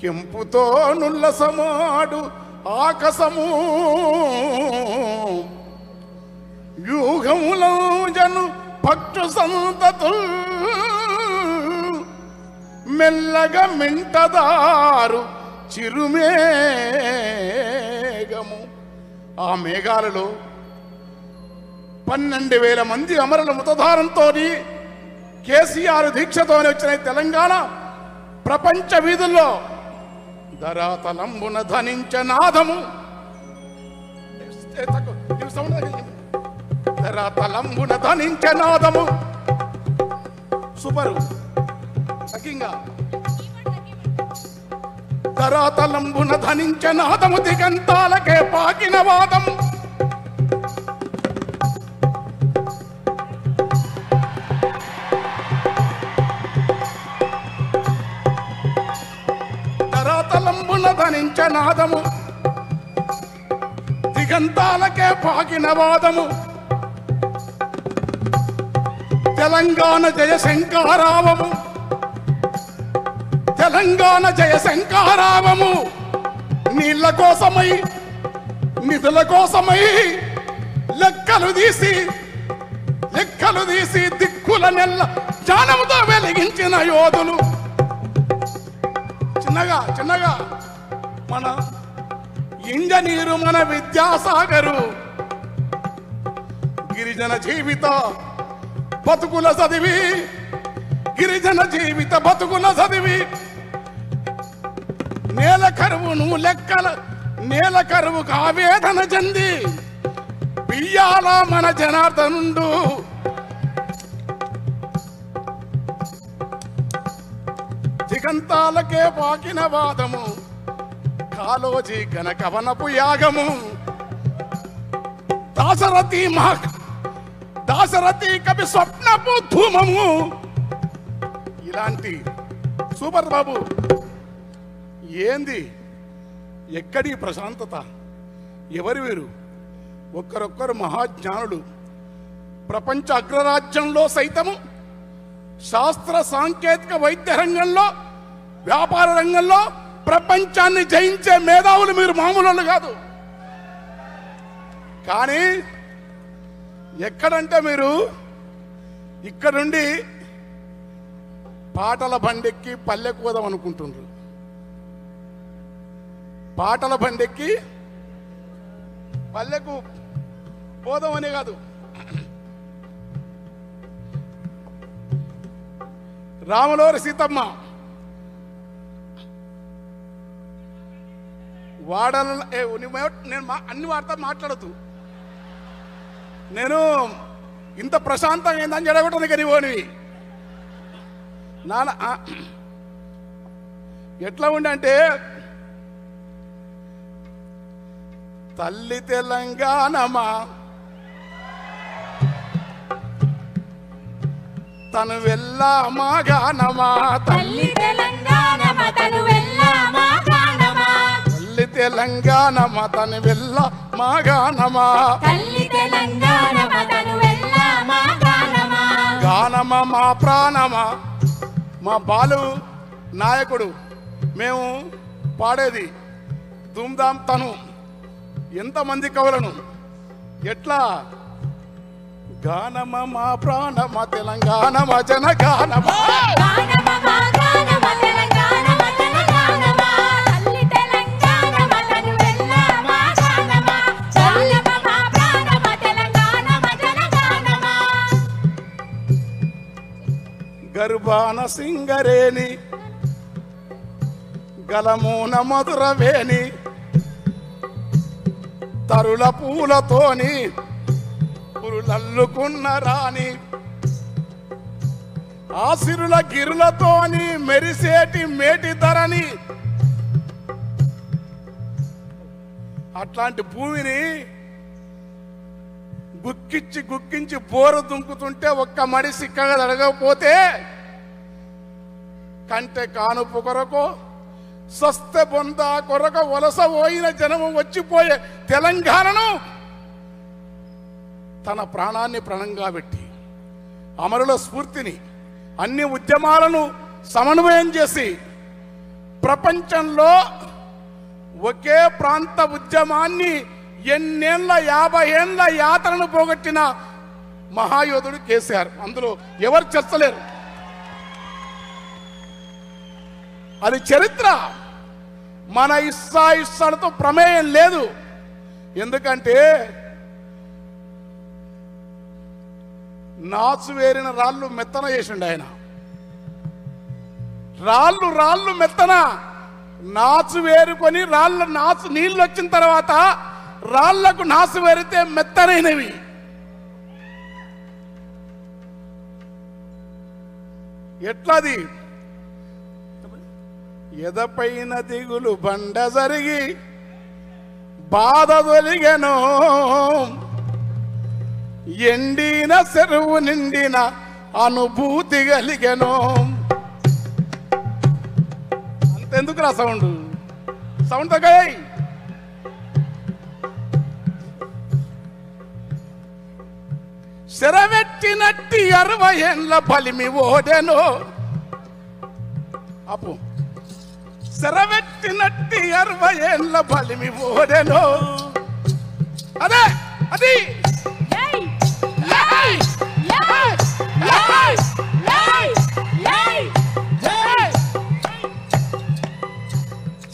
కెంపుతో నుల్లసమాడు ఆకాశము వ్యూహములో జను పక్షు సంతతుల్ మెల్లగా మింటదారు చిరుమేఘము. ఆ మేఘాలలో 12,000 మంది అమరుల మృతధారంతో కేసీఆర్ దీక్షతోనే వచ్చిన తెలంగాణ ప్రపంచ వీధుల్లో ధరాతలంబున ధనించ నాదము. ధరాతలంబున ధనించ నాదము. సూపరు సకింగా. ధరాతలంబున ధనించ నాదము దిగంతాలకే పాకిన వాదం. ధరాతలంబున ధనించ నాదము దిగంతాలకే పాకిన వాదము. తెలంగాణ జయ శంకారావము. తెలంగాణ జయ శంకారావము. నీళ్ల కోసమై నిధుల కోసమై లెక్కలు తీసి దిక్కుల నెల్ల జ్ఞానముతో వెలిగించిన యోధులు. చిన్నగా మన ఇంజనీరు మన విద్యాసాగరు గిరిజన జీవిత బతుకుల చదివి నేల కరువుకు ఆవేదన చెంది బియ్యాల మన జనార్దనుండు. దిగంతాలకే పాకిన వాదము కాలోజీ ఘన కవనపు యాగము. దాశరథి కవి స్వప్నపు ధూమము. ఇలాంటి సూపర్ బాబు. ఏంది ఎక్కడి ప్రశాంతత? ఎవరు వీరు? ఒక్కరొక్కరు మహాజ్ఞానులు. ప్రపంచ అగ్రరాజ్యంలో సైతము శాస్త్ర సాంకేతిక వైద్య రంగంలో వ్యాపార రంగంలో ప్రపంచాన్ని జయించే మేధావులు మీరు మామూలు కాదు. కానీ ఎక్కడంటే మీరు ఇక్కడుండి పాటల బండెక్కి పల్లెకు పోదాం అనుకుంటున్నారు. పాటల బండెక్కి పల్లెకు పోదామనే కాదు, రాములవారి సీతమ్మ వాడల నేను అన్ని వార్తలు మాట్లాడదు. నేను ఇంత ప్రశాంతంగా ఏందని జడగొట్టని కనిపోని నాన్న ఎట్లా ఉండంటే, తల్లి తెలంగాణమా తను వెళ్ళా మాగానమా. తల్లి తెలంగాణమా తను వెళ్ళా మాగానమా. తల్లి తెలంగాణమా తను వెళ్ళా మాగానమా. తల్లి తెలంగాణమా తను వెళ్ళా మాగానమా. గానమా మా ప్రాణమా. మా బాలు నాయకుడు మేము పాడేది ధూమ్ధామ్. తను ఎంతమంది కవులను ఎట్లా గానమ మా ప్రాణమ తెలంగాణమ జనగానమ. గర్భాన సింగరేణి గలమూన మధురవేణి తరుల పూలతోని పురులల్లుకున్న రాణి ఆసిరుల గిరులతోని మెరిసేటి మేటి ధరని. అట్లాంటి భూమిని గుక్కించి బోరు దుంకుతుంటే ఒక్క మడి సిక్కగా అడగకపోతే కంటే కానుపు కొరకు స్వస్థ బొంద కొరకు వలస పోయిన జనము వచ్చిపోయే తెలంగాణను తన ప్రాణాన్ని ప్రణంగా పెట్టి అమరుల స్ఫూర్తిని అన్ని ఉద్యమాలను సమన్వయం చేసి ప్రపంచంలో ఒకే ప్రాంత ఉద్యమాన్ని ఎన్నేళ్ల 50 ఏళ్ల యాత్రను పోగొట్టిన మహాయోధుడు కేసీఆర్. అందులో ఎవరు చర్చలేరు. అది చరిత్ర. మన ఇష్టాలతో ప్రమేయం లేదు. ఎందుకంటే నాచు వేరిన రాళ్ళు మెత్తన చేసిండు ఆయన. రాళ్ళు మెత్తన, నాచు వేరుకొని నాచు నీళ్ళు వచ్చిన తర్వాత రాళ్లకు నాచు వేరితే మెత్తనైనవి. ఎట్లది? ఎదపైన దిగులు బండ జరిగి బాధ తొలిగెను, ఎండిన చెరువు నిండిన అనుభూతి కలిగెను. అంతెందుకురా సౌండ్ తగ్గాయి. శరవెట్టినట్టి 60 ఏళ్ల బలిమి ఓడెను. అప్పు శరవెట్టినట్టి 60 ఏళ్ల బలిమి ఓడెను. అదే అది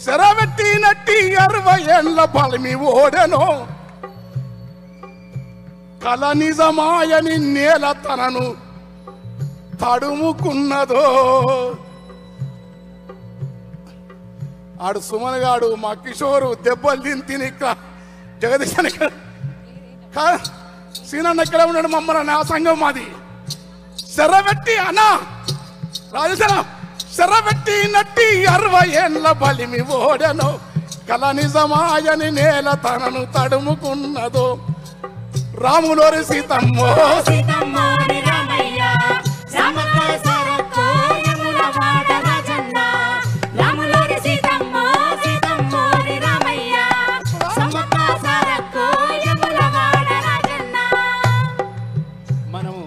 శరవెట్టినట్టి 60 ఏళ్ల బలిమి ఓడెను. కల నిజమాయని నేల తనను తడుముకున్నదో. ఆడు సుమన్ గాడు, మా కిషోరు దెబ్బలు తిని జగదీశ్ సీనన్న ఎక్కడ ఉన్నాడు? మమ్మల్ని నా సంఘం మాది. శరవెట్టి అన్నా రాజేశ్వర శరవెట్టి నట్టి 60 ఏళ్ల బలిమి ఓడెను. కల నిజమాయని నేల తనను తడుముకున్నదో. రాములోరి సీతమ్మో మనము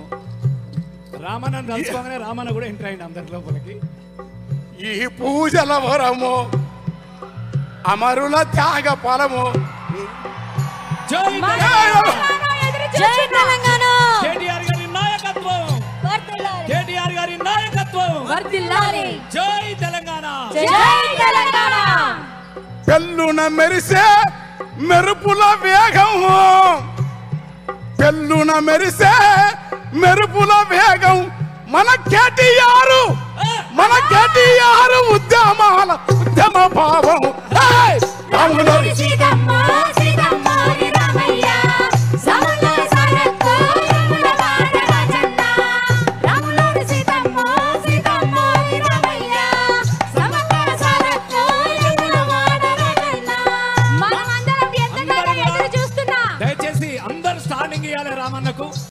రామన్న కలుసుకోగానే రామన్న కూడా ఎంటర్ అయింది అందరి లోపలికి. ఈ పూజల వరము అమరుల త్యాగ ఫలము. కేటీఆర్ గారి నాయకత్వం, కేటీఆర్ గారి నాయకత్వం. జై తెలంగాణ, జై తెలంగాణ. పెళ్ళున మెరిసే మెరుపుల వేగం, పెళ్ళున మెరిసే మెరుపుల వేగం. మన కేటీఆర్ ఉద్యమ భావం. రాములోరి సీతమ్మ